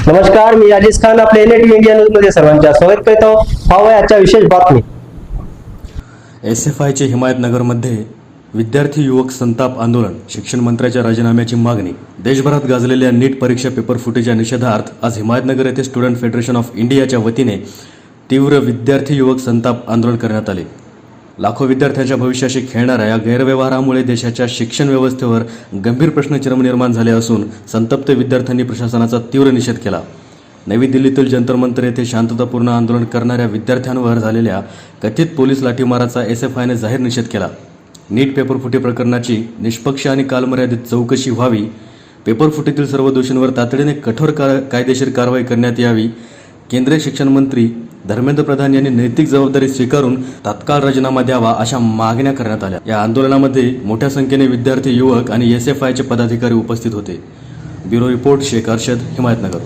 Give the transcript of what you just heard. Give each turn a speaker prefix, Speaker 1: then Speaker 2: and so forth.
Speaker 1: नमस्कार, मी अजीज खान आपल्या NATV India news मध्ये सर्वांच्या स्वागत करतो. पाहूया आजच्या विशेष बातमी.
Speaker 2: SFIचे हिमायतनगरमध्ये विद्यार्थी युवक संताप आंदोलन, शिक्षण मंत्र्याच्या राजीनाम्याची मागणी. देशभरात गाजलेल्या नीट परीक्षा पेपर फुटीच्या निषेधार्थ आज हिमायतनगर येथे स्टुडंट फेडरेशन ऑफ इंडियाच्या वतीने तीव्र विद्यार्थी युवक संताप आंदोलन करण्यात आले. लाखो विद्यार्थ्यांच्या भविष्याशी खेळणाऱ्या या गैरव्यवहारामुळे देशाच्या शिक्षण व्यवस्थेवर गंभीर प्रश्नचिन्ह निर्माण झाले असून संतप्त विद्यार्थ्यांनी प्रशासनाचा तीव्र निषेध केला. नवी दिल्लीतील जंतर मंतर येथे शांततापूर्ण आंदोलन करणाऱ्या विद्यार्थ्यांवर झालेल्या कथित पोलीस लाठीमाराचा SFIने जाहीर निषेध केला. नीट पेपर फुटी प्रकरणाची निष्पक्ष आणि कालमर्यादित चौकशी व्हावी, पेपर फुटीतील सर्व दोषींवर तातडीने कठोर कायदेशीर कारवाई करण्यात यावी, केंद्रीय शिक्षण मंत्री धर्मेंद्र प्रधान यांनी नैतिक जबाबदारी स्वीकारून तात्काळ राजीनामा द्यावा अशा मागण्या करण्यात आल्या. या आंदोलनामध्ये मोठ्या संख्येने विद्यार्थी, युवक आणि SFIचे पदाधिकारी उपस्थित होते. Bureau report Shaikh Arshad, Himayatnagar.